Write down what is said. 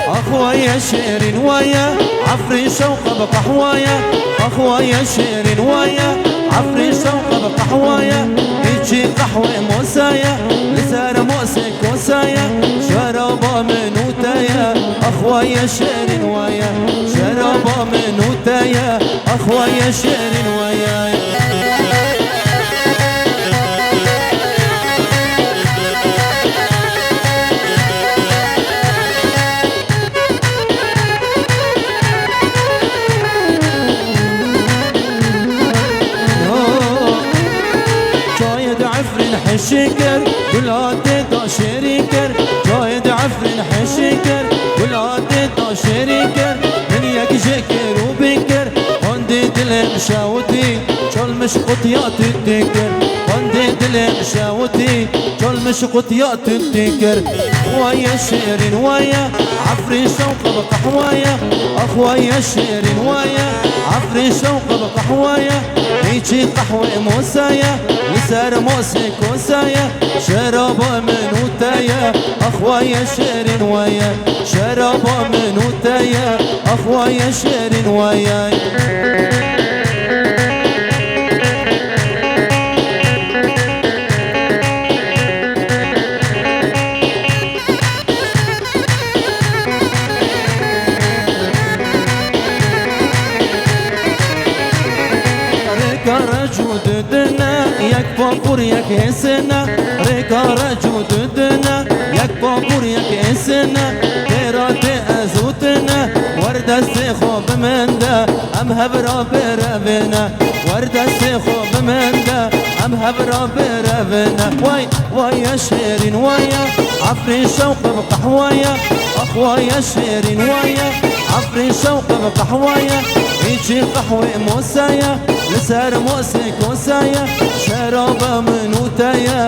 اخويا شيرين ويا عفري شوقه بقحوايا اخويا شيرين ويا عفري شوقه بقحوايا يجي قحوه موسايا لسان موسى كوسايا شرابه منوتايا اخويا شيرين ويا شرابه منوتايا اخويا شيرين ويا حشكر ولاد دا شريكر جايد عفرين حشكر ولاد دا شريكر من يك شكر وبكر عندي دل مشاوتي شل مش قطيات تذكر عندي دل مشاوتي شل مش قطيات تذكر اخويا شيرين ويا عفرين شوقه بقحوايا اخويا شيرين ويا عفرين شوقه بقحوايا هيجي قحوه موسايا يسار موسى كوسايا شرابه منوتايا اخويا شيرين ويا شرابه منوتايا اخويا شيرين ويا رجود دنا يك بابور يك هسنا ريكا رجود دنا يك بابور يك هسنا كيرات ازوتنا ورد السيخو بمندا ام هبرا بربنا ورد السيخو بمندا ام هبرا بربنا واي يا شيرين ويا عفري شوق بقحوايا اخويا شيرين ويا عفري شوق بقحوايا يجي قحوه موسايا لسار موسى كوسايا شرابه منوتايا